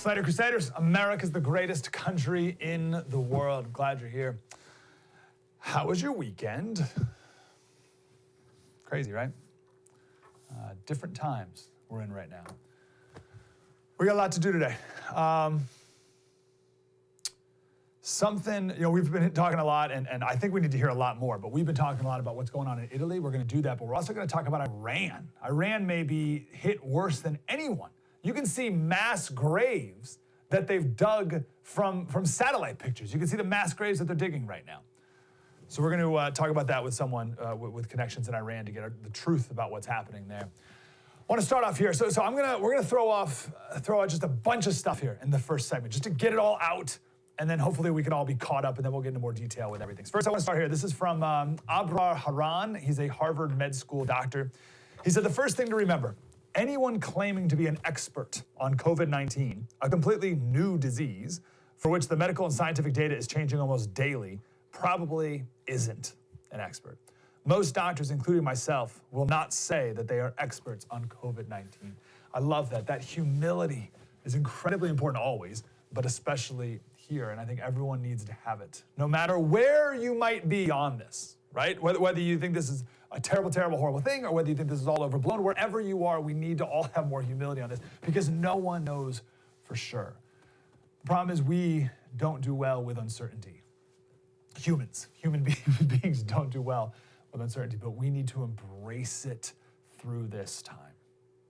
Slider Crusaders, America's the greatest country in the world. Glad you're here. How was your weekend? Crazy, right? Different times we're in right now. We got a lot to do today. We've been talking a lot, and I think we need to hear a lot more, but we've been talking a lot about what's going on in Italy. We're going to do that, but we're also going to talk about Iran. Iran may be hit worse than anyone. You can see mass graves that they've dug from satellite pictures. You can see the mass graves that they're digging right now. So we're going to talk about that with someone with connections in Iran to get the truth about what's happening there. I want to start off here. So we're gonna throw out just a bunch of stuff here in the first segment, just to get it all out, and then hopefully we can all be caught up, and then we'll get into more detail with everything. So first, I want to start here. This is from Abrar Haran. He's a Harvard med school doctor. He said the first thing to remember: anyone claiming to be an expert on COVID-19, a completely new disease for which the medical and scientific data is changing almost daily, probably isn't an expert. Most doctors, including myself, will not say that they are experts on COVID-19. I love that. That humility is incredibly important always, but especially here, and I think everyone needs to have it. No matter where you might be on this, right? Whether you think this is a terrible, terrible, horrible thing, or whether you think this is all overblown, wherever you are, we need to all have more humility on this, because no one knows for sure. The problem is we don't do well with uncertainty. Human beings don't do well with uncertainty, but we need to embrace it through this time.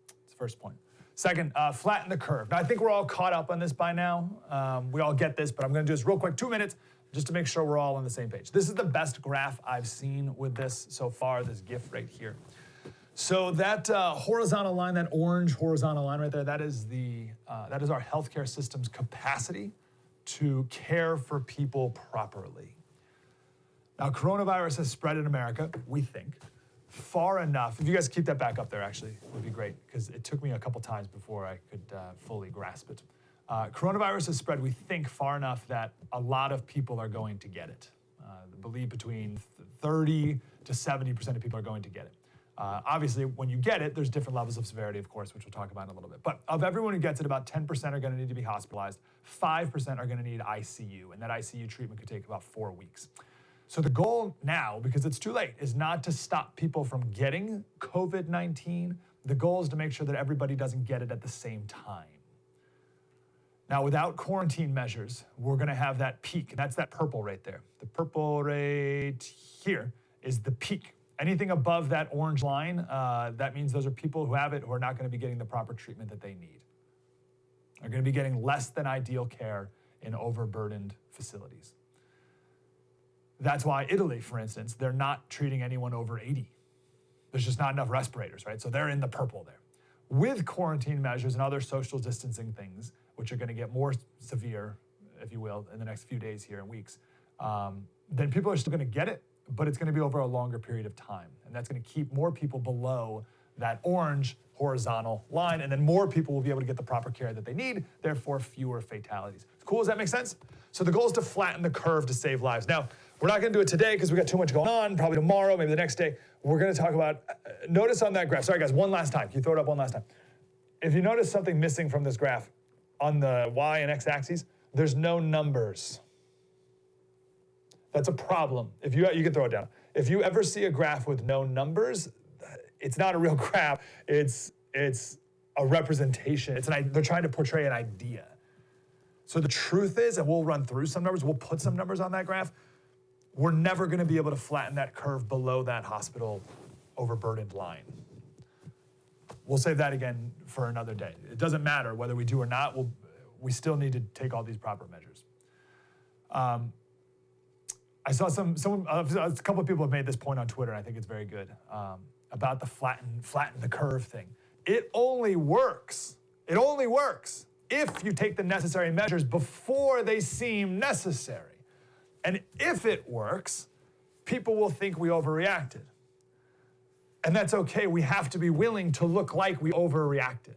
That's the first point. Second, flatten the curve. Now, I think we're all caught up on this by now. We all get this, but I'm going to do this real quick, 2 minutes, just to make sure we're all on the same page. This is the best graph I've seen with this so far, this GIF right here. So that horizontal line, that orange horizontal line right there, that is our healthcare system's capacity to care for people properly. Now, coronavirus has spread in America, we think, far enough. If you guys keep that back up there, actually, it would be great, because it took me a couple times before I could fully grasp it. Coronavirus has spread, we think, far enough that a lot of people are going to get it. I believe between 30 to 70% of people are going to get it. Obviously, when you get it, there's different levels of severity, of course, which we'll talk about in a little bit. But of everyone who gets it, about 10% are going to need to be hospitalized, 5% are going to need ICU, and that ICU treatment could take about 4 weeks. So the goal now, because it's too late, is not to stop people from getting COVID-19. The goal is to make sure that everybody doesn't get it at the same time. Now, without quarantine measures, we're going to have that peak, and that's that purple right there. The purple right here is the peak. Anything above that orange line, that means those are people who have it who are not going to be getting the proper treatment that they need. Are going to be getting less than ideal care in overburdened facilities. That's why Italy, for instance, they're not treating anyone over 80. There's just not enough respirators, right? So they're in the purple there. With quarantine measures and other social distancing things, which are going to get more severe, if you will, in the next few days here and weeks, then people are still going to get it, but it's going to be over a longer period of time. And that's going to keep more people below that orange horizontal line, and then more people will be able to get the proper care that they need, therefore fewer fatalities. Cool, does that make sense? So the goal is to flatten the curve to save lives. Now, we're not going to do it today because we got too much going on, probably tomorrow, maybe the next day. We're going to talk about, notice on that graph, sorry guys, one last time. Can you throw it up one last time? If you notice something missing from this graph, on the Y and X axes, there's no numbers. That's a problem. If you can throw it down. If you ever see a graph with no numbers, it's not a real graph. It's a representation. They're trying to portray an idea. So the truth is, and we'll run through some numbers, we'll put some numbers on that graph, we're never going to be able to flatten that curve below that hospital overburdened line. We'll save that again for another day. It doesn't matter whether we do or not. We still need to take all these proper measures. I saw a couple of people have made this point on Twitter, and I think it's very good, about the flatten the curve thing. It only works if you take the necessary measures before they seem necessary. And if it works, people will think we overreacted. And that's okay. We have to be willing to look like we overreacted.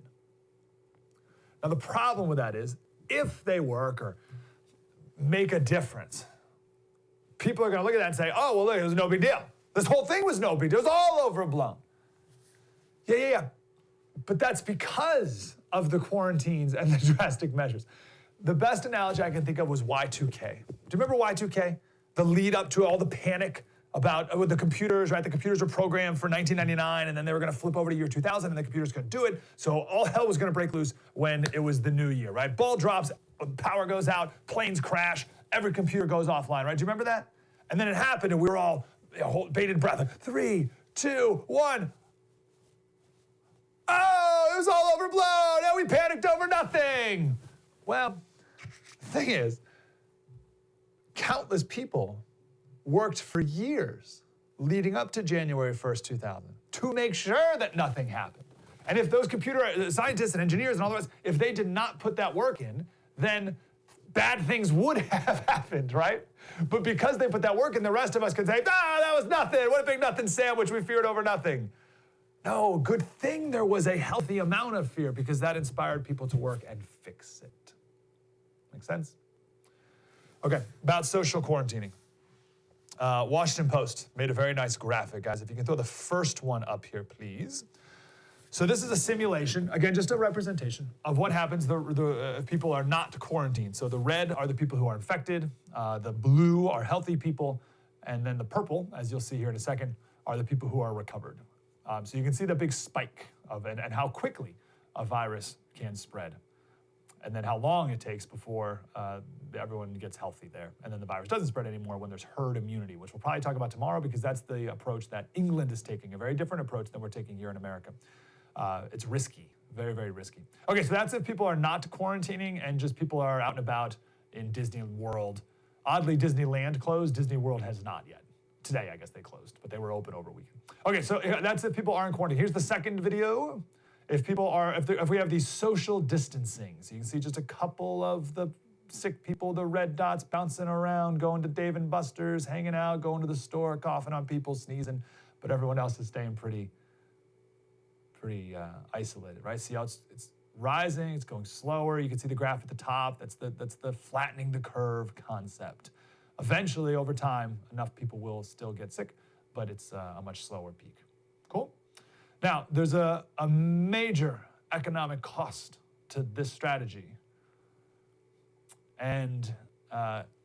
Now, the problem with that is, if they work or make a difference, people are going to look at that and say, oh, well, look, it was no big deal. This whole thing was no big deal. It was all overblown. Yeah. But that's because of the quarantines and the drastic measures. The best analogy I can think of was Y2K. Do you remember Y2K? The lead up to all the panic about with the computers, right? The computers were programmed for 1999, and then they were going to flip over to year 2000, and the computers couldn't do it. So all hell was going to break loose when it was the new year, right? Ball drops, power goes out, planes crash, every computer goes offline, right? Do you remember that? And then it happened, and we were all bated breath. Like, 3, 2, 1. Oh, it was all overblown, and we panicked over nothing. Well, the thing is, countless people worked for years leading up to January 1st, 2000 to make sure that nothing happened. And if those computer scientists and engineers and all the rest, if they did not put that work in, then bad things would have happened, right? But because they put that work in, the rest of us can say, that was nothing. What a big nothing sandwich. We feared over nothing. No, good thing there was a healthy amount of fear because that inspired people to work and fix it. Make sense? Okay, about social quarantining. Washington Post made a very nice graphic, guys. If you can throw the first one up here, please. So this is a simulation, again, just a representation of what happens if people are not quarantined. So the red are the people who are infected, the blue are healthy people, and then the purple, as you'll see here in a second, are the people who are recovered. So you can see the big spike of it and how quickly a virus can spread, and then how long it takes before everyone gets healthy there. And then the virus doesn't spread anymore when there's herd immunity, which we'll probably talk about tomorrow because that's the approach that England is taking, a very different approach than we're taking here in America. It's risky, very, very risky. Okay, so that's if people are not quarantining and just people are out and about in Disney World. Oddly, Disneyland closed. Disney World has not yet. Today, I guess they closed, but they were open over a weekend. Okay, so that's if people aren't quarantined. Here's the second video. If we have these social distancing, so you can see just a couple of the sick people, the red dots bouncing around, going to Dave & Buster's, hanging out, going to the store, coughing on people, sneezing, but everyone else is staying pretty isolated, right? See how it's rising, it's going slower. You can see the graph at the top. That's the flattening the curve concept. Eventually, over time, enough people will still get sick, but it's a much slower peak. Cool? Now, there's a major economic cost to this strategy. And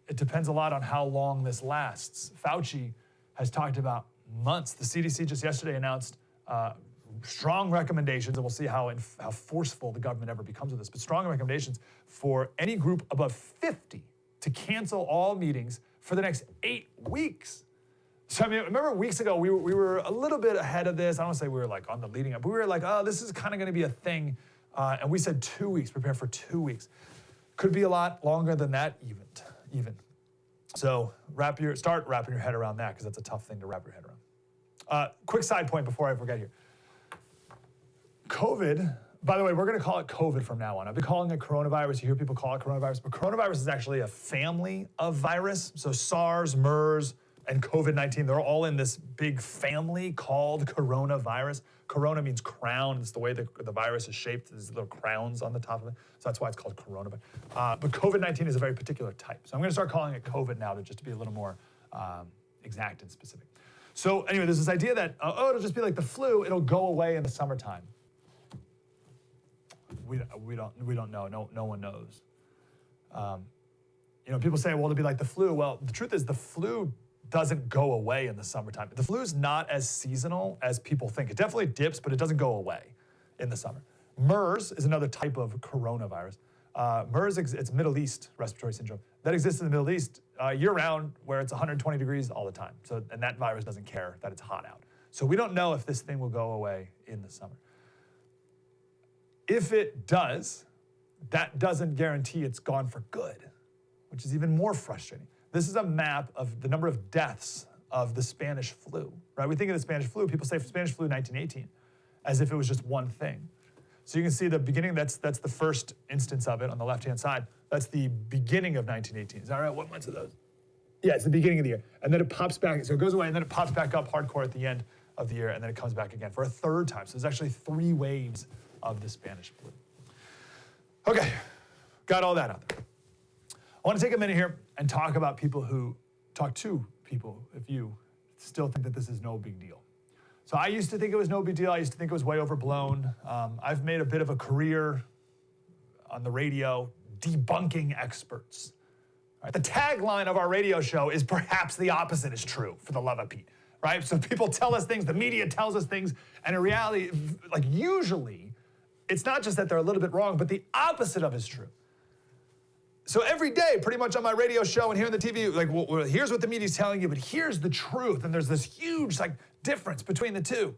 it depends a lot on how long this lasts. Fauci has talked about months. The CDC just yesterday announced strong recommendations, and we'll see how forceful the government ever becomes with this, but strong recommendations for any group above 50 to cancel all meetings for the next 8 weeks. So I mean, remember weeks ago, we were a little bit ahead of this. I don't want to say we were like on the leading up, but we were like, oh, this is kind of going to be a thing. And we said 2 weeks, prepare for 2 weeks. Could be a lot longer than that even. So start wrapping your head around that because that's a tough thing to wrap your head around. Quick side point before I forget here. COVID, by the way, we're going to call it COVID from now on. I've been calling it coronavirus. You hear people call it coronavirus, but coronavirus is actually a family of virus. So SARS, MERS, and COVID-19, they're all in this big family called coronavirus. Corona means crown. It's the way the virus is shaped. There's little crowns on the top of it. So that's why it's called coronavirus. But COVID-19 is a very particular type. So I'm going to start calling it COVID now just to be a little more exact and specific. So anyway, there's this idea that, it'll just be like the flu. It'll go away in the summertime. We don't know. No one knows. People say, well, it'll be like the flu. Well, the truth is the flu doesn't go away in the summertime. The flu is not as seasonal as people think. It definitely dips, but it doesn't go away in the summer. MERS is another type of coronavirus. MERS, it's Middle East respiratory syndrome. That exists in the Middle East year-round where it's 120 degrees all the time. And that virus doesn't care that it's hot out. So we don't know if this thing will go away in the summer. If it does, that doesn't guarantee it's gone for good, which is even more frustrating. This is a map of the number of deaths of the Spanish flu, right? We think of the Spanish flu, people say Spanish flu 1918, as if it was just one thing. So you can see the beginning, that's the first instance of it on the left-hand side. That's the beginning of 1918. Is that right? What months are those? Yeah, it's the beginning of the year. And then it pops back, so it goes away, and then it pops back up hardcore at the end of the year, and then it comes back again for a third time. So there's actually 3 waves of the Spanish flu. Okay, got all that out there. I want to take a minute here and talk to people if you still think that this is no big deal. So I used to think it was no big deal. I used to think it was way overblown. I've made a bit of a career on the radio, debunking experts. Right? The tagline of our radio show is perhaps the opposite is true, for the love of Pete, right? So people tell us things, the media tells us things, and in reality, like usually, it's not just that they're a little bit wrong, but the opposite of is true. So every day, pretty much on my radio show and here on the TV, like, well, here's what the media's telling you, but here's the truth. And there's this huge difference between the two.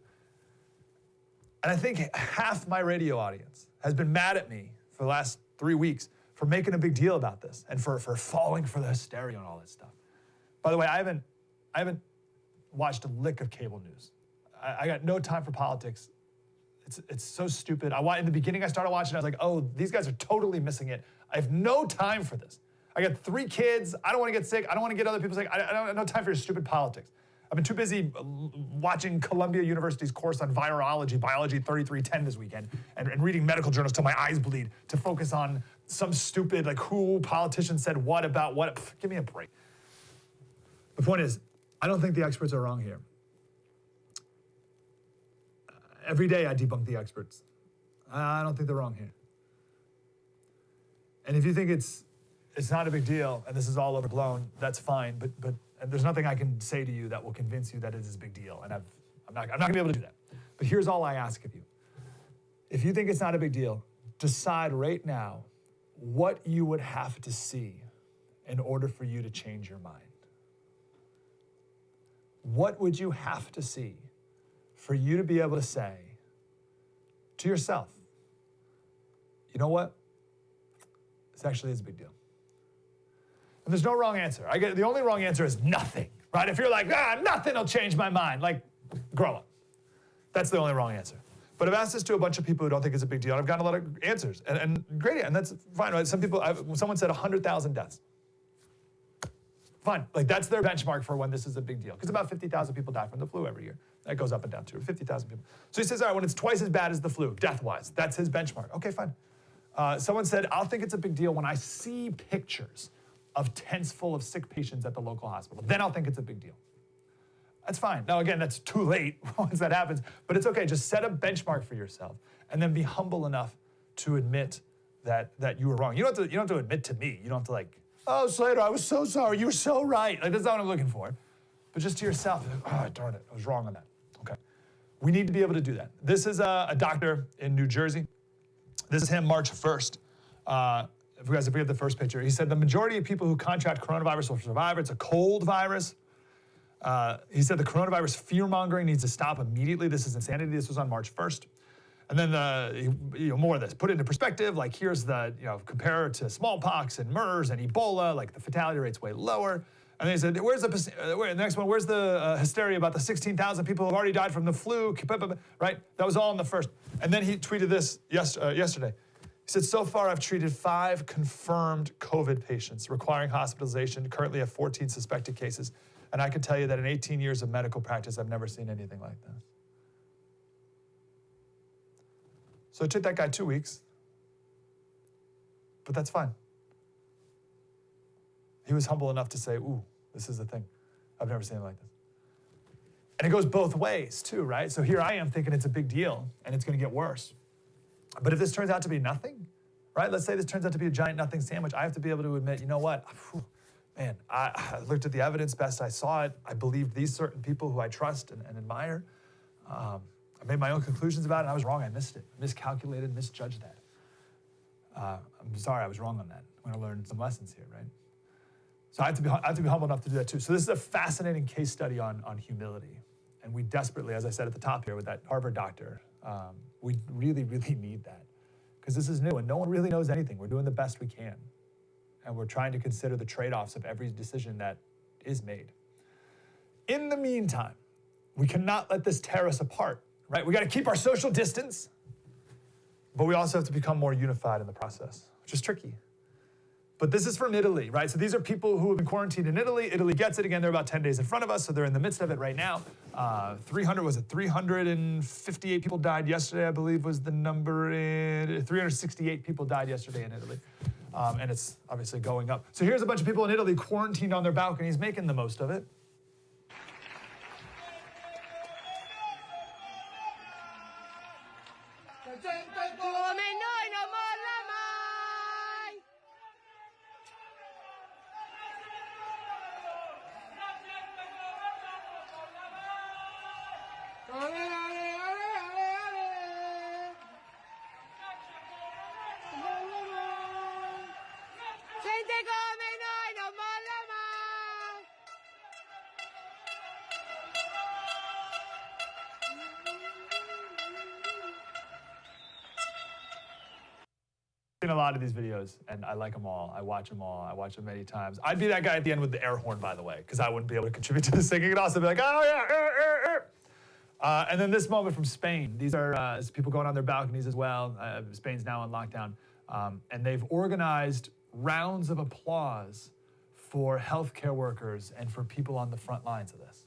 And I think half my radio audience has been mad at me for the last 3 weeks for making a big deal about this and for falling for the hysteria and all that stuff. By the way, I haven't watched a lick of cable news. I got no time for politics. It's so stupid. In the beginning, I started watching, I was like, oh, these guys are totally missing it. I have no time for this. I got 3 kids. I don't want to get sick. I don't want to get other people sick. I don't have no time for your stupid politics. I've been too busy watching Columbia University's course on virology, biology 3310 this weekend, and reading medical journals till my eyes bleed to focus on some stupid, who politician said what about what. Give me a break. The point is, I don't think the experts are wrong here. Every day I debunk the experts. I don't think they're wrong here. And if you think it's not a big deal and this is all overblown, that's fine. But and there's nothing I can say to you that will convince you that it is a big deal. And I'm not gonna be able to do that. But here's all I ask of you. If you think it's not a big deal, decide right now what you would have to see in order for you to change your mind. What would you have to see for you to be able to say to yourself, you know what? This actually is a big deal. And there's no wrong answer. The only wrong answer is nothing, right? If you're like, nothing will change my mind, grow up. That's the only wrong answer. But I've asked this to a bunch of people who don't think it's a big deal, and I've gotten a lot of answers, and great, and that's fine, right? Someone said 100,000 deaths. Fine, that's their benchmark for when this is a big deal, because about 50,000 people die from the flu every year. That goes up and down too, 50,000 people. So he says, all right, when it's twice as bad as the flu, death-wise, that's his benchmark. Okay, fine. Someone said, I'll think it's a big deal when I see pictures of tents full of sick patients at the local hospital. Then I'll think it's a big deal. That's fine. Now, again, that's too late once that happens, but it's okay. Just set a benchmark for yourself and then be humble enough to admit that you were wrong. You don't have to admit to me. You don't have to oh, Slater, I was so sorry. You were so right. That's not what I'm looking for. But just to yourself, oh, darn it, I was wrong on that. Okay. We need to be able to do that. This is a doctor in New Jersey. This is him March 1st. If you guys forget the first picture, he said the majority of people who contract coronavirus will survive. It's a cold virus. He said the coronavirus fear-mongering needs to stop immediately. This is insanity. This was on March 1st. And then more of this. Put it into perspective, here's the, compare it to smallpox and MERS and Ebola, the fatality rate's way lower. And then he said, the next one, where's the hysteria about the 16,000 people who have already died from the flu, right? That was all in the first. And then he tweeted this yesterday. He said, so far I've treated 5 confirmed COVID patients requiring hospitalization, currently have 14 suspected cases. And I can tell you that in 18 years of medical practice, I've never seen anything like this. So it took that guy 2 weeks, but that's fine. He was humble enough to say, ooh, this is the thing. I've never seen it like this. And it goes both ways too, right? So here I am thinking it's a big deal and it's gonna get worse. But if this turns out to be nothing, right? Let's say this turns out to be a giant nothing sandwich. I have to be able to admit, you know what? Man, I looked at the evidence best I saw it. I believed these certain people who I trust and admire. I made my own conclusions about it, and I was wrong. I missed it, miscalculated, misjudged that. I'm sorry, I was wrong on that. I'm gonna learn some lessons here, right? So I have to be humble enough to do that too. So this is a fascinating case study on humility. And we desperately, as I said at the top here with that Harvard doctor, we really, really need that. Because this is new and no one really knows anything. We're doing the best we can. And we're trying to consider the trade-offs of every decision that is made. In the meantime, we cannot let this tear us apart, right? We gotta keep our social distance, but we also have to become more unified in the process, which is tricky. But this is from Italy, right? So these are people who have been quarantined in Italy. Italy gets it again. They're about 10 days in front of us, so they're in the midst of it right now. 358 people died yesterday, I believe was the number. 368 people died yesterday in Italy. And it's obviously going up. So here's a bunch of people in Italy quarantined on their balconies, making the most of it. Come noi non molla mai! Seen a lot of these videos, and I like them all. I watch them all. I watch them many times. I'd be that guy at the end with the air horn, by the way, because I wouldn't be able to contribute to the singing. I'd also be like, oh yeah, and then this moment from Spain. These are people going on their balconies as well. Spain's now on lockdown, and they've organized rounds of applause for healthcare workers and for people on the front lines of this.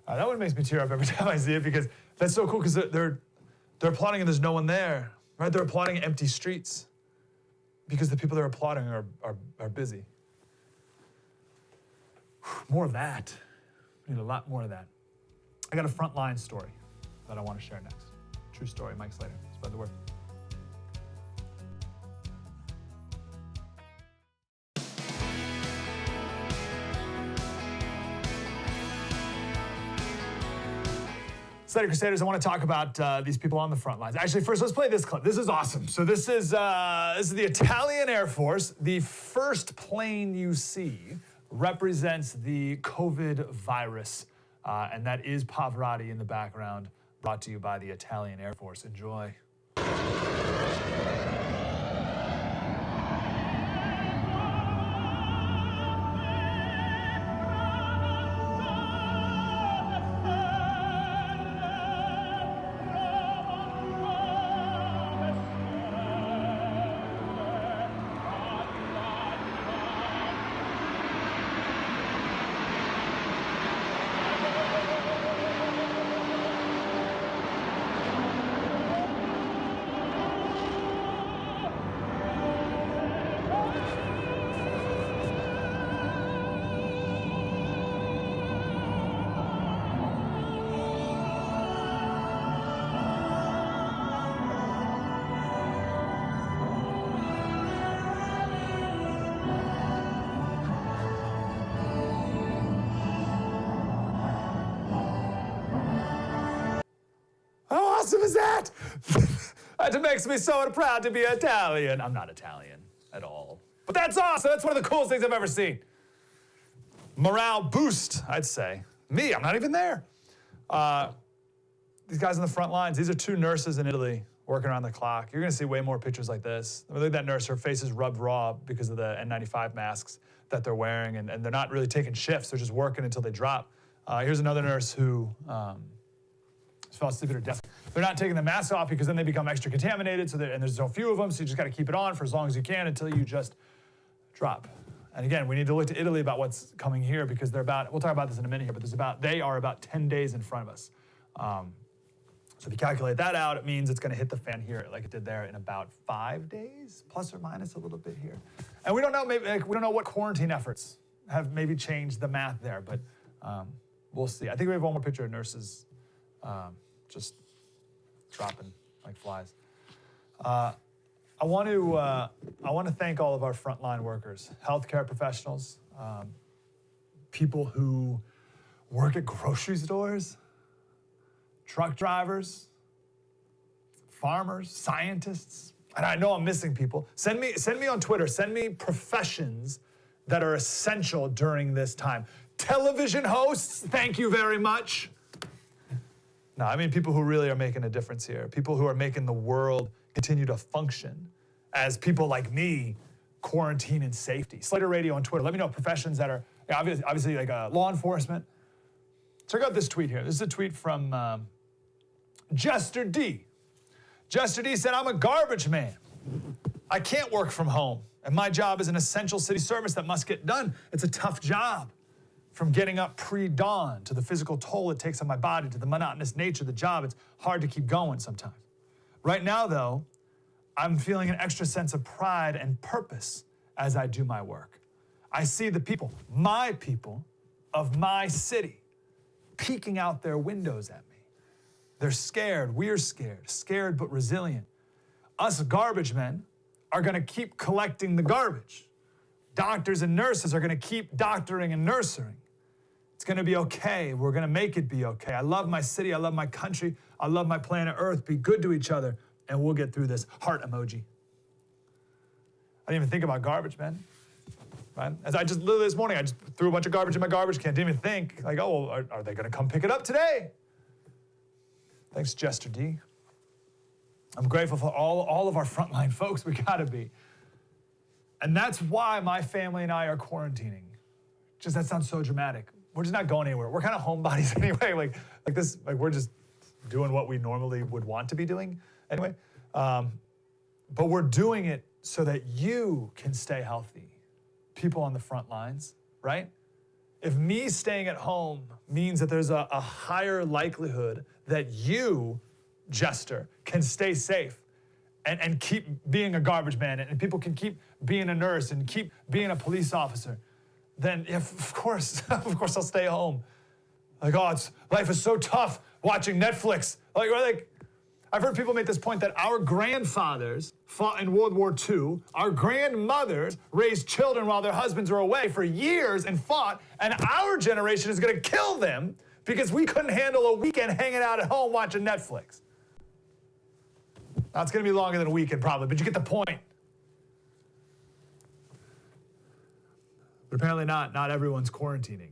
That one makes me tear up every time I see it because that's so cool because they're applauding and there's no one there, right? They're applauding empty streets because the people they're applauding are busy. More of that. We need a lot more of that. I got a frontline story that I want to share next. True story, Mike Slater. Spread the word. Slater Crusaders, I want to talk about these people on the front lines. Actually, first, let's play this clip. This is awesome. So this is the Italian Air Force. The first plane you see represents the COVID virus, and that is Pavarotti in the background, brought to you by the Italian Air Force. Enjoy. How awesome is that? That makes me so proud to be Italian. I'm not Italian at all. But that's awesome. That's one of the coolest things I've ever seen. Morale boost, I'd say. Me, I'm not even there. These guys on the front lines, these are 2 nurses in Italy working around the clock. You're gonna see way more pictures like this. I mean, look at that nurse, her face is rubbed raw because of the N95 masks that they're wearing, and they're not really taking shifts, they're just working until they drop. Here's another nurse who fell asleep at her desk. They're not taking the masks off because then they become extra contaminated, and there's so few of them, so you just gotta keep it on for as long as you can until you just drop. And again, we need to look to Italy about what's coming here because they're about, we'll talk about this in a minute here, but they are about 10 days in front of us. So if you calculate that out, it means it's gonna hit the fan here like it did there in about 5 days, plus or minus a little bit here. And we don't know, maybe, we don't know what quarantine efforts have maybe changed the math there, but we'll see. I think we have one more picture of nurses just dropping like flies. I want to thank all of our frontline workers, healthcare professionals, people who work at grocery stores, truck drivers, farmers, scientists. And I know I'm missing people. Send me on Twitter, send me professions that are essential during this time. Television hosts, thank you very much. No, I mean people who really are making a difference here, people who are making the world continue to function as people like me quarantine in safety. Slater Radio on Twitter. Let me know professions that are obviously like law enforcement. Check out this tweet here. This is a tweet from Jester D. Jester D said, I'm a garbage man. I can't work from home, and my job is an essential city service that must get done. It's a tough job. From getting up pre-dawn to the physical toll it takes on my body to the monotonous nature of the job, it's hard to keep going sometimes. Right now, though, I'm feeling an extra sense of pride and purpose as I do my work. I see the people of my city peeking out their windows at me. They're scared, we're scared but resilient. Us garbage men are gonna keep collecting the garbage. Doctors and nurses are gonna keep doctoring and nursing. It's gonna be okay, we're gonna make it be okay. I love my city, I love my country, I love my planet Earth. Be good to each other, and we'll get through this. Heart emoji. I didn't even think about garbage, man. Right? As I just literally this morning, I just threw a bunch of garbage in my garbage can. Didn't even think, like, oh, well, are they gonna come pick it up today? Thanks, Jester D. I'm grateful for all of our frontline folks. We gotta be. And that's why my family and I are quarantining. Just that sounds so dramatic. We're just not going anywhere. We're kind of homebodies anyway. Like this, like we're just doing what we normally would want to be doing anyway. But we're doing it so that you can stay healthy. People on the front lines, right? If me staying at home means that there's a higher likelihood that you, Jester, can stay safe and keep being a garbage man, and people can keep being a nurse and keep being a police officer, then of course I'll stay home. Like, oh, life is so tough watching Netflix. Like, I've heard people make this point that our grandfathers fought in World War II, our grandmothers raised children while their husbands were away for years and fought, and our generation is gonna kill them because we couldn't handle a weekend hanging out at home watching Netflix. Now, it's gonna be longer than a weekend probably, but you get the point. But apparently not everyone's quarantining.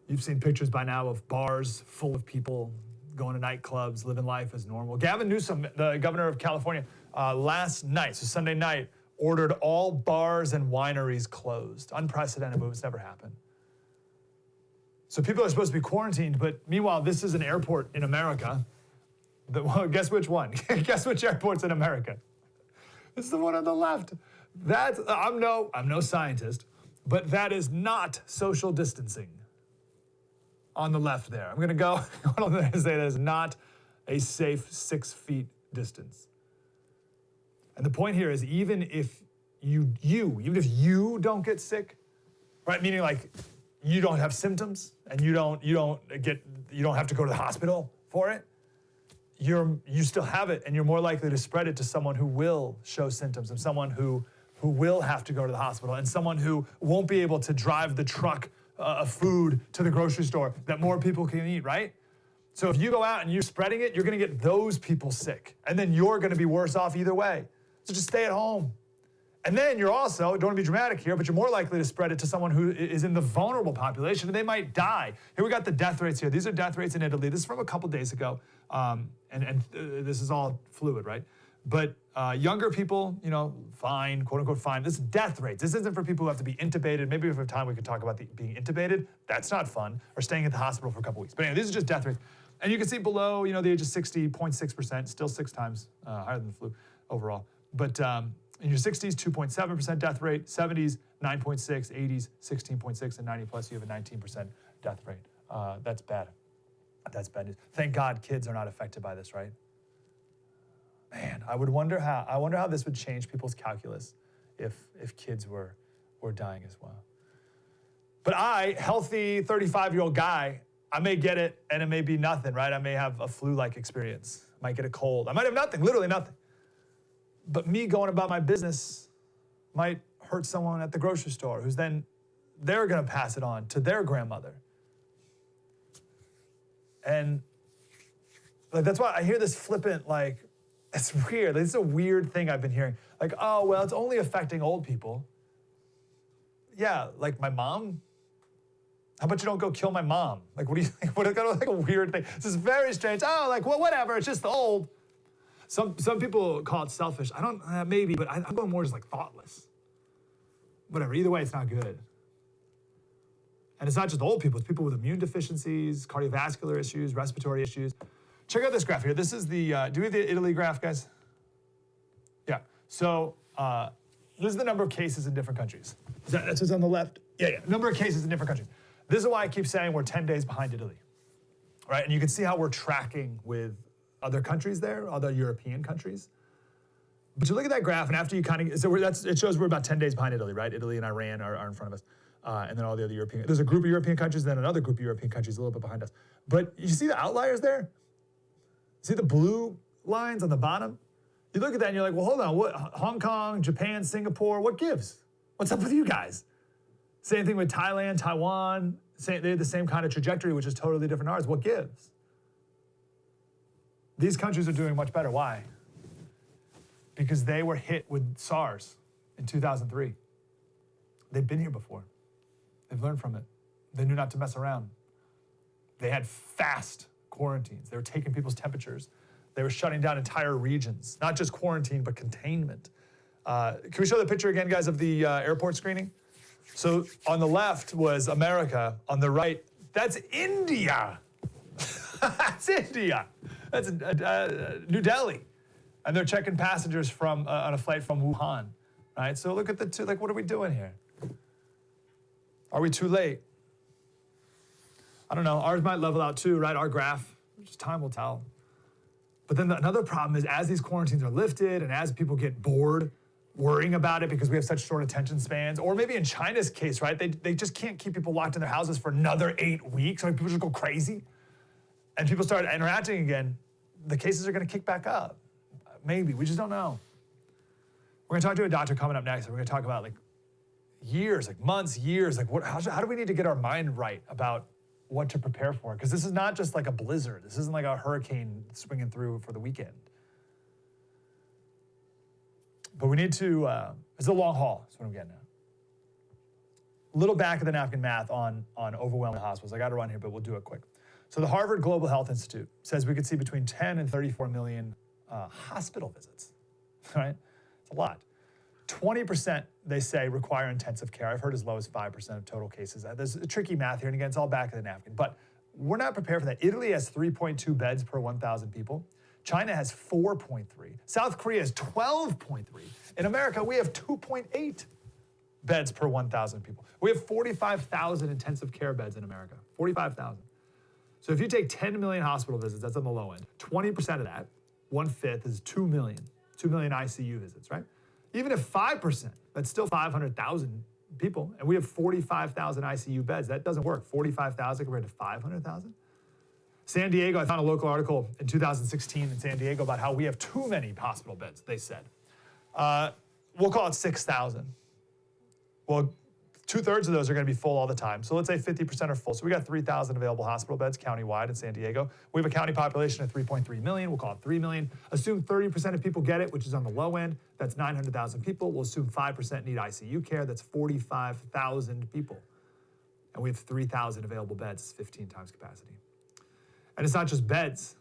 You've seen pictures by now of bars full of people going to nightclubs, living life as normal. Gavin Newsom, the governor of California, last night, so Sunday night, ordered all bars and wineries closed. Unprecedented move, it's never happened. So people are supposed to be quarantined, but meanwhile, this is an airport in America. Well, guess which one? Guess which airport's in America? This is the one on the left. I'm no scientist, but that is not social distancing. On the left there. I'm gonna go on there and say that is not a safe 6 feet distance. And the point here is even if you don't get sick, right? Meaning like you don't have symptoms and you don't have to go to the hospital for it. You still have it, and you're more likely to spread it to someone who will show symptoms, and someone who will have to go to the hospital, and someone who won't be able to drive the truck of food to the grocery store that more people can eat, right? So if you go out and you're spreading it, you're gonna get those people sick, and then you're gonna be worse off either way. So just stay at home. And then you're also, don't want to be dramatic here, but you're more likely to spread it to someone who is in the vulnerable population, and they might die. Here we got the death rates here. These are death rates in Italy. This is from a couple days ago, and this is all fluid, right? But younger people, fine, quote unquote fine. This is death rates. This isn't for people who have to be intubated. Maybe if we have time, we could talk about being intubated. That's not fun, or staying at the hospital for a couple weeks. But anyway, these are just death rates. And you can see below, the age of 60, 0.6%, still 6 times higher than the flu overall. But in your 60s, 2.7% death rate, 70s, 9.6, 80s, 16.6, and 90 plus, you have a 19% death rate. That's bad. That's bad news. Thank God kids are not affected by this, right? Man, I wonder how this would change people's calculus if kids were dying as well. But I, healthy 35-year-old guy, I may get it and it may be nothing, right? I may have a flu-like experience. I might get a cold. I might have nothing, literally nothing. But me going about my business might hurt someone at the grocery store who's then, they're gonna pass it on to their grandmother. And that's why I hear this flippant, it's weird. It's a weird thing I've been hearing. Oh, well, it's only affecting old people. Yeah, like my mom? How about you don't go kill my mom? What do you think? What a weird thing. This is very strange. Oh, well, whatever, it's just old. Some people call it selfish. I don't, maybe, but I'm going more just thoughtless. Whatever, either way, it's not good. And it's not just old people, it's people with immune deficiencies, cardiovascular issues, respiratory issues. Check out this graph here. This is the, do we have the Italy graph, guys? Yeah, so This is the number of cases in different countries. That's what's on the left? Yeah. Number of cases in different countries. This is why I keep saying we're 10 days behind Italy, right? And you can see how we're tracking with other countries there, other European countries. But you look at that graph, and after you it shows we're about 10 days behind Italy, right? Italy and Iran are in front of us. And then all the other there's a group of European countries, and then another group of European countries a little bit behind us. But you see the outliers there? See the blue lines on the bottom? You look at that and you're like, well, hold on, what? Hong Kong, Japan, Singapore, what gives? What's up with you guys? Same thing with Thailand, Taiwan, they had the same kind of trajectory, which is totally different than ours. What gives? These countries are doing much better. Why? Because they were hit with SARS in 2003. They've been here before. They've learned from it. They knew not to mess around. They had fast quarantines. They were taking people's temperatures. They were shutting down entire regions, not just quarantine, but containment. Can we show the picture again, guys, of the airport screening? So on the left was America. On the right, that's India. That's India. That's New Delhi. And they're checking passengers from on a flight from Wuhan, right? So look at the two, like, what are we doing here? Are we too late? I don't know. Ours might level out too, right? Our graph, just time will tell. But then another problem is as these quarantines are lifted and as people get bored worrying about it because we have such short attention spans, or maybe in China's case, right? They just can't keep people locked in their houses for another 8 weeks. People just go crazy. And people start interacting again. The cases are going to kick back up. Maybe. We just don't know. We're going to talk to a doctor coming up next, and we're going to talk about like years, like months, years, like how do we need to get our mind right about what to prepare for? Because this is not just like a blizzard. This isn't like a hurricane swinging through for the weekend. But we need to, it's a long haul, that's what I'm getting at. A little back of the napkin math on overwhelming hospitals. I got to run here, but we'll do it quick. So the Harvard Global Health Institute says we could see between 10 and 34 million hospital visits, right? It's a lot. 20%, they say, require intensive care. I've heard as low as 5% of total cases. There's a tricky math here, and again, it's all back of the napkin. But we're not prepared for that. Italy has 3.2 beds per 1,000 people. China has 4.3. South Korea has 12.3. In America, we have 2.8 beds per 1,000 people. We have 45,000 intensive care beds in America, 45,000. So if you take 10 million hospital visits, that's on the low end. 20% of that, 1/5, is 2 million ICU visits, right? Even if 5%, that's still 500,000 people, and we have 45,000 ICU beds. That doesn't work. 45,000 compared to 500,000. San Diego, I found a local article in 2016 in San Diego about how we have too many hospital beds, they said. We'll call it 6,000. Well, 2/3 of those are going to be full all the time. So let's say 50% are full. So we got 3,000 available hospital beds countywide in San Diego. We have a county population of 3.3 million. We'll call it 3 million. Assume 30% of people get it, which is on the low end. That's 900,000 people. We'll assume 5% need ICU care. That's 45,000 people. And we have 3,000 available beds. It's 15 times capacity. And it's not just beds,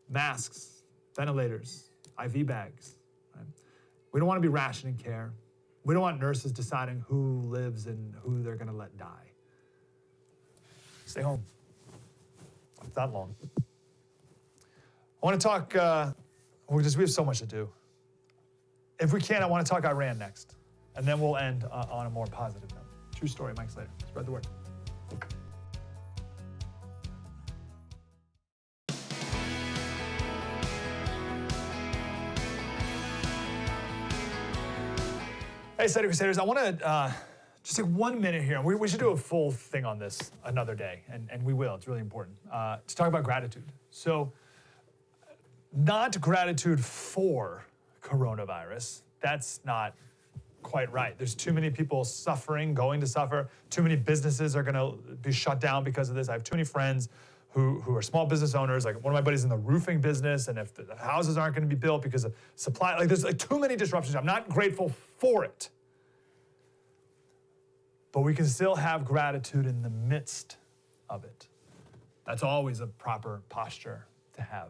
masks, ventilators, IV bags. Right? We don't want to be rationing care. We don't want nurses deciding who lives and who they're going to let die. Stay home. It's not long. I want to talk, we have so much to do. If we can, I want to talk Iran next. And then we'll end on a more positive note. True story, Mike Slater. Spread the word. Hey, Slater Crusaders, I want to just take 1 minute here. We should do a full thing on this another day, and we will. It's really important to talk about gratitude. So, not gratitude for coronavirus. That's not quite right. There's too many people suffering, going to suffer. Too many businesses are going to be shut down because of this. I have too many friends who are small business owners. Like one of my buddies in the roofing business, and if the houses aren't going to be built because of supply, like there's like too many disruptions. I'm not grateful for it. But we can still have gratitude in the midst of it. That's always a proper posture to have.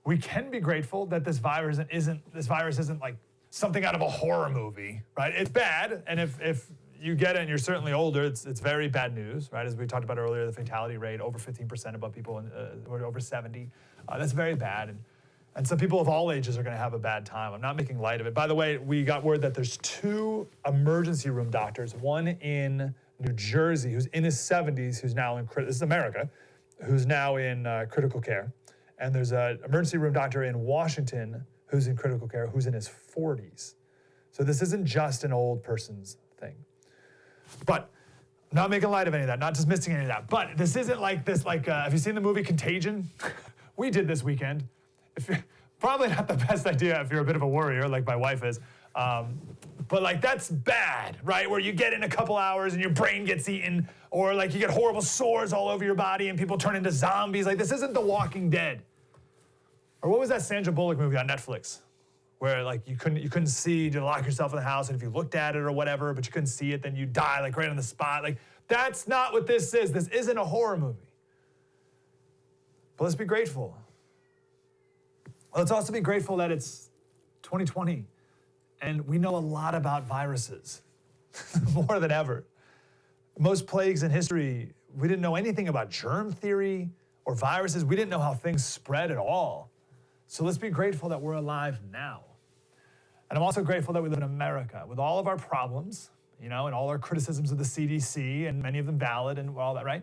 We can be grateful that this virus isn't like something out of a horror movie, right? It's bad, and if you get it and you're certainly older, it's very bad news, right? As we talked about earlier, the fatality rate over 15% above people or over 70. That's very bad. And some people of all ages are going to have a bad time. I'm not making light of it. By the way, we got word that there's 2 emergency room doctors, one in New Jersey who's in his 70s, who's now in, this is America, who's now in critical care. And there's an emergency room doctor in Washington who's in critical care, who's in his 40s. So this isn't just an old person's thing. But I'm not making light of any of that, not dismissing any of that. But this isn't like this, have you seen the movie Contagion? We did this weekend. Probably not the best idea if you're a bit of a worrier, like my wife is. But like that's bad, right? Where you get in a couple hours and your brain gets eaten, or like you get horrible sores all over your body and people turn into zombies. Like this isn't The Walking Dead. Or what was that Sandra Bullock movie on Netflix? Where like you couldn't see, you lock yourself in the house, and if you looked at it or whatever, but you couldn't see it, then you die like right on the spot. Like that's not what this is. This isn't a horror movie. But let's be grateful. Let's also be grateful that it's 2020 and we know a lot about viruses, more than ever. Most plagues in history, we didn't know anything about germ theory or viruses. We didn't know how things spread at all. So let's be grateful that we're alive now. And I'm also grateful that we live in America with all of our problems, and all our criticisms of the CDC, and many of them valid and all that, right?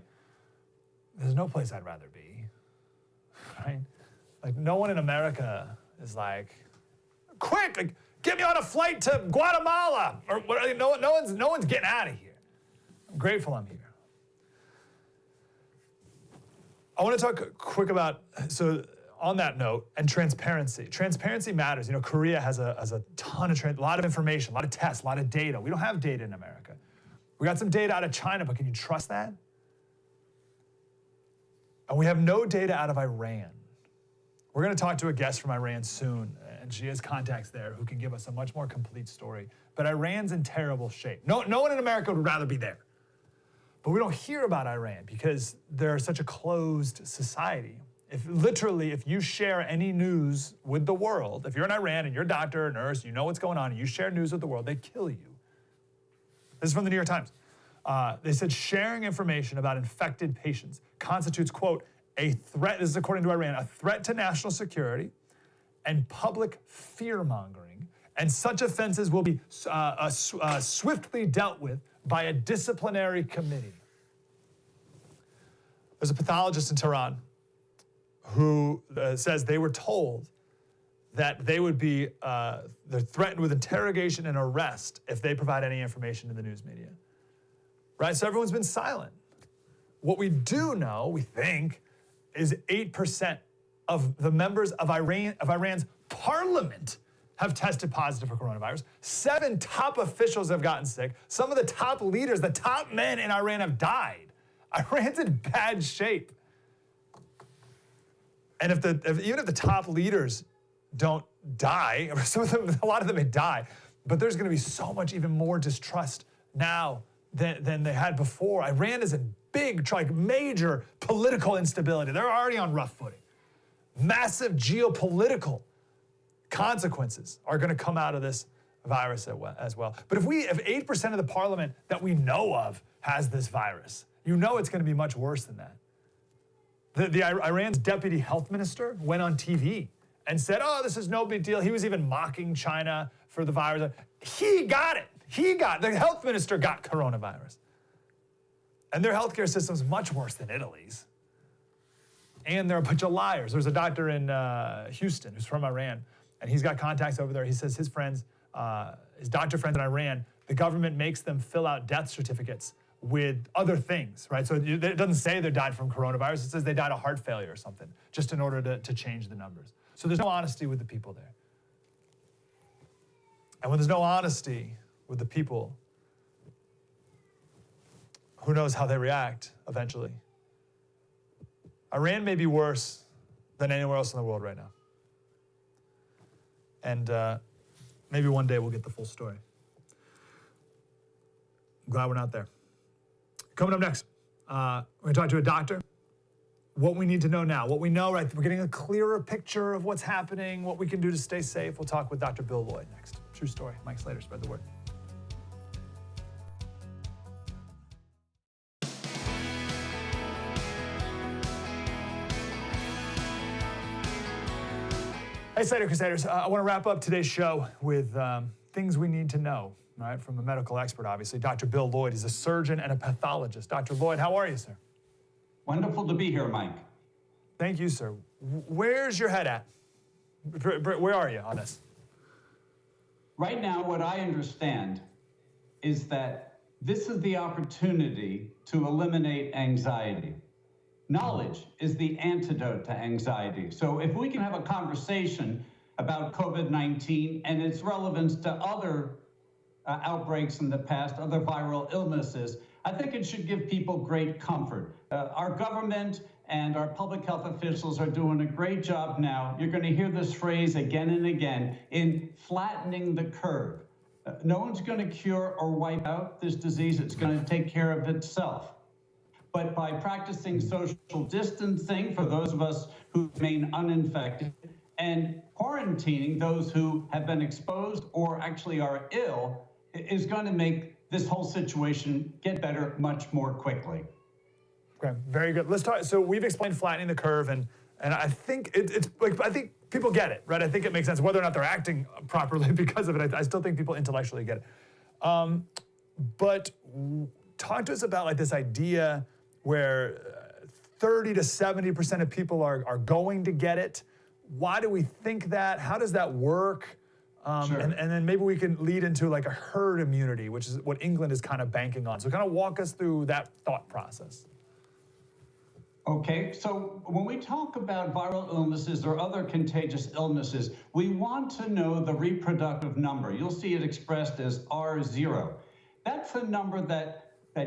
There's no place I'd rather be, right? Like no one in America is like, quick, like get me on a flight to Guatemala, or what? No one's getting out of here. I'm grateful I'm here. I want to talk quick about, on that note, and transparency. Transparency matters. Korea has a ton of, a lot of information, a lot of tests, a lot of data. We don't have data in America. We got some data out of China, but can you trust that? And we have no data out of Iran. We're going to talk to a guest from Iran soon, and she has contacts there who can give us a much more complete story. But Iran's in terrible shape. No one in America would rather be there. But we don't hear about Iran because they're such a closed society. If you share any news with the world, if you're in Iran and you're a doctor or nurse, you know what's going on, and you share news with the world, they kill you. This is from the New York Times. They said sharing information about infected patients constitutes, quote, a threat, this is according to Iran, a threat to national security and public fear-mongering, and such offenses will be swiftly dealt with by a disciplinary committee. There's a pathologist in Tehran who says they were told that they would be, they're threatened with interrogation and arrest if they provide any information to the news media. Right, so everyone's been silent. What we do know, we think, is 8% of the members of Iran's parliament have tested positive for coronavirus. 7 top officials have gotten sick. Some of the top leaders, the top men in Iran have died. Iran's in bad shape. And even if the top leaders don't die, or a lot of them may die, but there's going to be so much even more distrust now than they had before. Iran is in major political instability. They're already on rough footing. Massive geopolitical consequences are going to come out of this virus as well. But if 8% of the parliament that we know of has this virus, it's going to be much worse than that. Iran's deputy health minister went on TV and said, this is no big deal. He was even mocking China for the virus. He got it. The health minister got coronavirus. And their healthcare system's much worse than Italy's. And they're a bunch of liars. There's a doctor in Houston who's from Iran, and he's got contacts over there. He says his doctor friends in Iran, the government makes them fill out death certificates with other things, right? So it doesn't say they died from coronavirus. It says they died of heart failure or something, just in order to change the numbers. So there's no honesty with the people there. And when there's no honesty with the people, who knows how they react eventually? Iran may be worse than anywhere else in the world right now. And maybe one day we'll get the full story. I'm glad we're not there. Coming up next, we're going to talk to a doctor. What we need to know now. What we know, right? We're getting a clearer picture of what's happening, what we can do to stay safe. We'll talk with Dr. Bill Lloyd next. True story. Mike Slater, spread the word. Hey, Slater Crusaders, I want to wrap up today's show with things we need to know, right, from a medical expert, obviously. Dr. Bill Lloyd is a surgeon and a pathologist. Dr. Lloyd, how are you, sir? Wonderful to be here, Mike. Thank you, sir. Where's your head at? Where are you on this? Right now, what I understand is that this is the opportunity to eliminate anxiety. Knowledge is the antidote to anxiety. So if we can have a conversation about COVID-19 and its relevance to other outbreaks in the past, other viral illnesses, I think it should give people great comfort. Our government and our public health officials are doing a great job now. You're going to hear this phrase again and again in flattening the curve. No one's going to cure or wipe out this disease. It's going to take care of itself. But by practicing social distancing for those of us who remain uninfected and quarantining those who have been exposed or actually are ill is going to make this whole situation get better much more quickly. Okay, very good. Let's talk. So we've explained flattening the curve, and I think it's like, I think people get it, right? I think it makes sense whether or not they're acting properly because of it. I still think people intellectually get it. But talk to us about like this idea where 30 to 70% of people are going to get it. Why do we think that? How does that work? Sure. And then maybe we can lead into like a herd immunity, which is what England is kind of banking on. So kind of walk us through that thought process. Okay, so when we talk about viral illnesses or other contagious illnesses, we want to know the reproductive number. You'll see it expressed as R0. That's a number that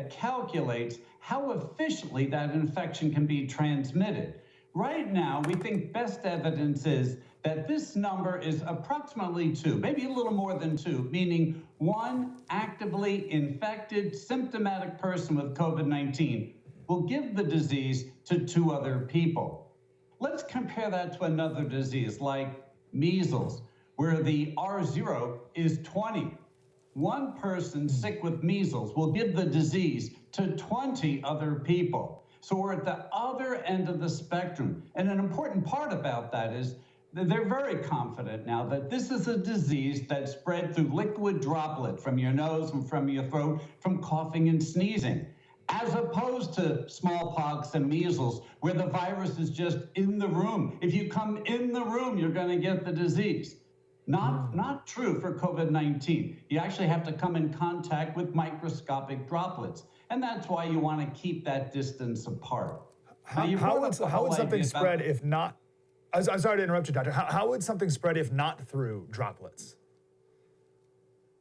calculates how efficiently that infection can be transmitted. Right now, we think best evidence is that this number is approximately 2, maybe a little more than 2, meaning one actively infected, symptomatic person with COVID-19 will give the disease to 2 other people. Let's compare that to another disease like measles, where the R0 is 20. One person sick with measles will give the disease to 20 other people. So we're at the other end of the spectrum. And an important part about that is that they're very confident now that this is a disease that's spread through liquid droplet from your nose and from your throat, from coughing and sneezing, as opposed to smallpox and measles, where the virus is just in the room. If you come in the room, you're going to get the disease. Not true for COVID-19. You actually have to come in contact with microscopic droplets. And that's why you want to keep that distance apart. How would something spread if not, I'm sorry to interrupt you, Doctor. How would something spread if not through droplets?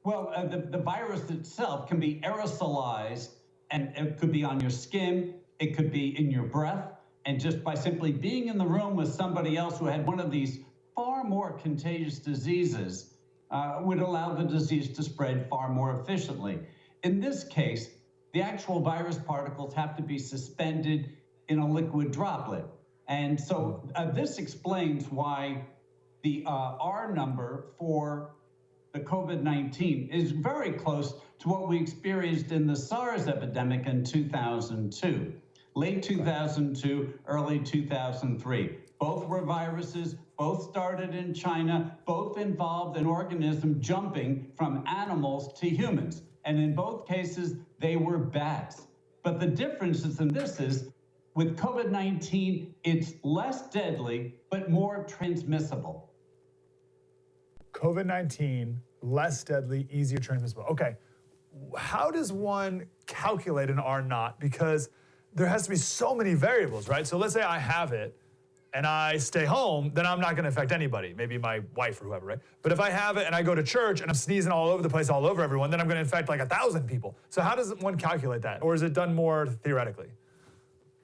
Well, the virus itself can be aerosolized, and it could be on your skin, it could be in your breath, and just by simply being in the room with somebody else who had one of these far more contagious diseases would allow the disease to spread far more efficiently. In this case, the actual virus particles have to be suspended in a liquid droplet. And so this explains why the R number for the COVID-19 is very close to what we experienced in the SARS epidemic in 2002, late 2002, early 2003. Both were viruses, both started in China, both involved an organism jumping from animals to humans. And in both cases, they were bats. But the difference in this is, with COVID-19, it's less deadly, but more transmissible. COVID-19, less deadly, easier transmissible. Okay, how does one calculate an R naught? Because there has to be so many variables, right? So let's say I have it and I stay home, then I'm not gonna affect anybody, maybe my wife or whoever, right? But if I have it and I go to church and I'm sneezing all over the place, all over everyone, then I'm gonna infect like 1,000 people. So how does one calculate that? Or is it done more theoretically?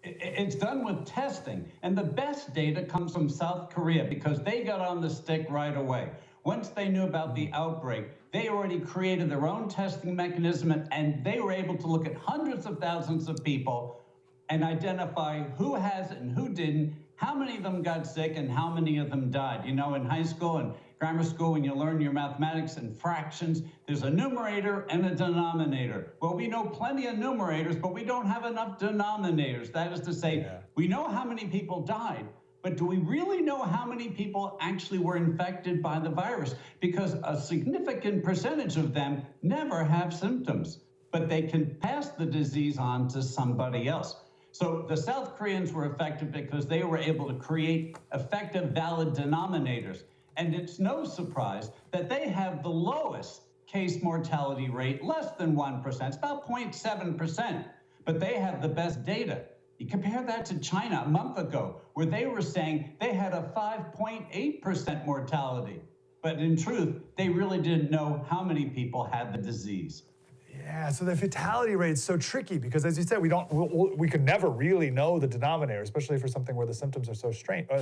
It's done with testing. And the best data comes from South Korea because they got on the stick right away. Once they knew about the outbreak, they already created their own testing mechanism, and they were able to look at hundreds of thousands of people and identify who has it and who didn't, how many of them got sick and how many of them died. You know, in high school and grammar school, when you learn your mathematics and fractions, there's a numerator and a denominator. Well, we know plenty of numerators, but we don't have enough denominators. That is to say, we know how many people died, But do we really know how many people actually were infected by the virus? Because a significant percentage of them never have symptoms, but they can pass the disease on to somebody else. So the South Koreans were effective because they were able to create effective, valid denominators. And it's no surprise that they have the lowest case mortality rate, less than 1%. It's about 0.7%, but they have the best data. You compare that to China a month ago, where they were saying they had a 5.8% mortality. But in truth, they really didn't know how many people had the disease. Yeah, so the fatality rate is so tricky because, as you said, we could never really know the denominator, especially for something where the symptoms are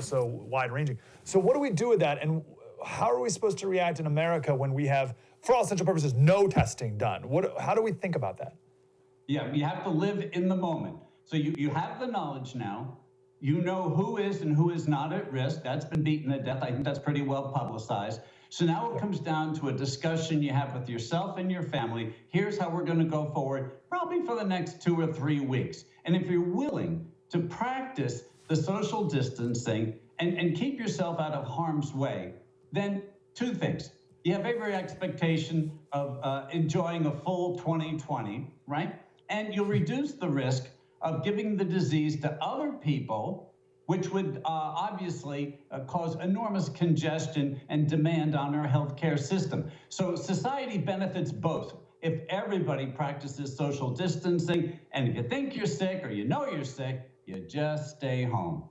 so wide-ranging. So what do we do with that, and how are we supposed to react in America when we have, for all essential purposes, no testing done? How do we think about that? Yeah, you have to live in the moment. So you have the knowledge now. You know who is and who is not at risk. That's been beaten to death. I think that's pretty well publicized. So now it comes down to a discussion you have with yourself and your family. Here's how we're going to go forward, probably for the next 2 or 3 weeks. And if you're willing to practice the social distancing and keep yourself out of harm's way, then 2 things. You have every expectation of enjoying a full 2020, right? And you'll reduce the risk of giving the disease to other people, which would obviously cause enormous congestion and demand on our healthcare system. So society benefits both. If everybody practices social distancing, and if you think you're sick or you know you're sick, you just stay home.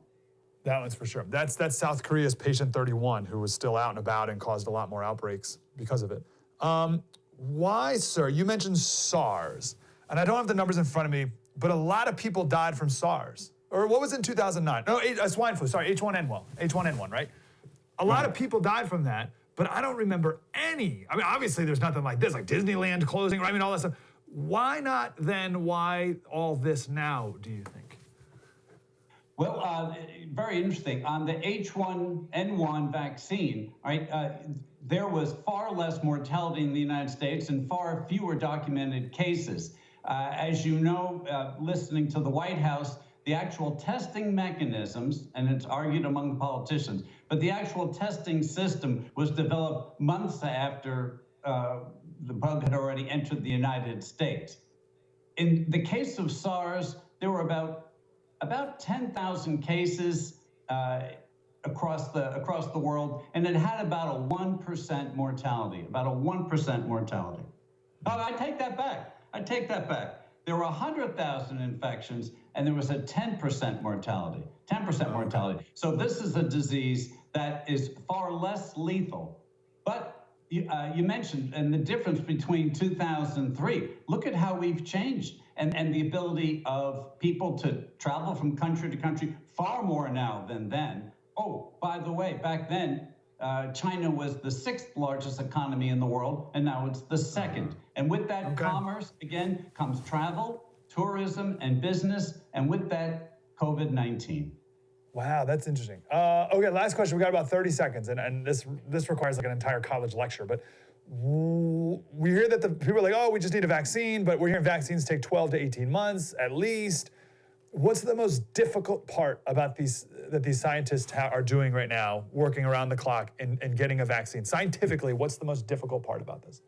That one's for sure. That's South Korea's patient 31, who was still out and about and caused a lot more outbreaks because of it. Why, sir? You mentioned SARS, and I don't have the numbers in front of me, but a lot of people died from SARS. Or what was it in 2009? No, swine flu, sorry, H1N1, right? A lot of people died from that, but I don't remember any. I mean, obviously there's nothing like this, like Disneyland closing, I mean, all that stuff. Why not then, why all this now, do you think? Well, very interesting. On the H1N1 vaccine, right, there was far less mortality in the United States and far fewer documented cases. As you know, listening to the White House, the actual testing mechanisms, and it's argued among politicians, but the actual testing system was developed months after the bug had already entered the United States. In the case of SARS, there were about 10,000 cases across the world, and it had about a 1% mortality, Oh, I take that back. There were 100,000 infections, and there was a 10% mortality. So this is a disease that is far less lethal. But you mentioned, and the difference between 2003, look at how we've changed, and the ability of people to travel from country to country far more now than then. Oh, by the way, back then, China was the 6th largest economy in the world, and now it's the 2nd. And with that commerce, again, comes travel, tourism, and business, and with that, COVID-19. Wow, that's interesting. Okay, last question. We got about 30 seconds, and this requires like an entire college lecture, but we hear that the people are like, oh, we just need a vaccine, but we're hearing vaccines take 12 to 18 months at least. What's the most difficult part about these scientists are doing right now, working around the clock and getting a vaccine? Scientifically, what's the most difficult part about this?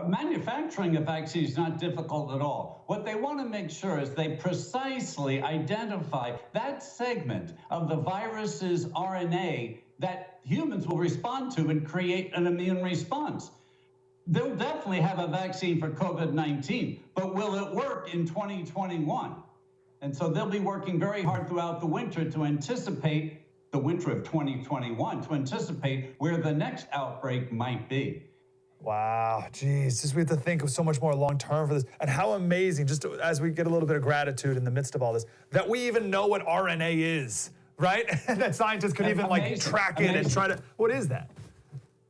Manufacturing a vaccine is not difficult at all. What they want to make sure is they precisely identify that segment of the virus's RNA that humans will respond to and create an immune response. They'll definitely have a vaccine for COVID-19, but will it work in 2021? And so they'll be working very hard throughout the winter to anticipate the winter of 2021, to anticipate where the next outbreak might be. Wow, geez, just we have to think of so much more long-term for this. And how amazing, just as we get a little bit of gratitude in the midst of all this, that we even know what RNA is, right? That scientists could even like track it and try to, what is that?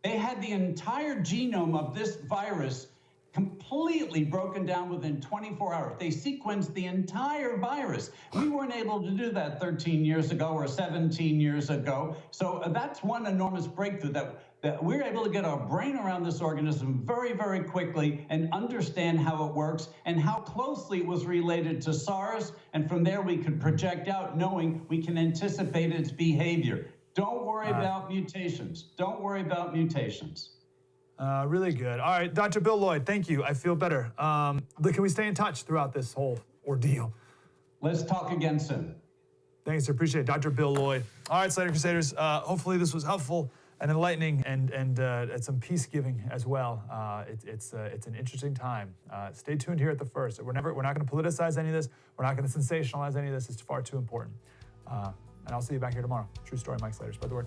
They had the entire genome of this virus completely broken down within 24 hours. They sequenced the entire virus. We weren't able to do that 13 years ago or 17 years ago. So that's one enormous breakthrough, that we're able to get our brain around this organism very, very quickly and understand how it works and how closely it was related to SARS. And from there, we could project out knowing we can anticipate its behavior. Don't worry about mutations. Don't worry about mutations. Really good. All right, Dr. Bill Lloyd, thank you. I feel better. Can we stay in touch throughout this whole ordeal? Let's talk again soon. Thanks, I appreciate it. Dr. Bill Lloyd. All right, Slater Crusaders, hopefully this was helpful and enlightening and some peace-giving as well. It's an interesting time. Stay tuned here at The First. We're not going to politicize any of this. We're not going to sensationalize any of this. It's far too important. And I'll see you back here tomorrow. True story, Mike Slater. Spread the word.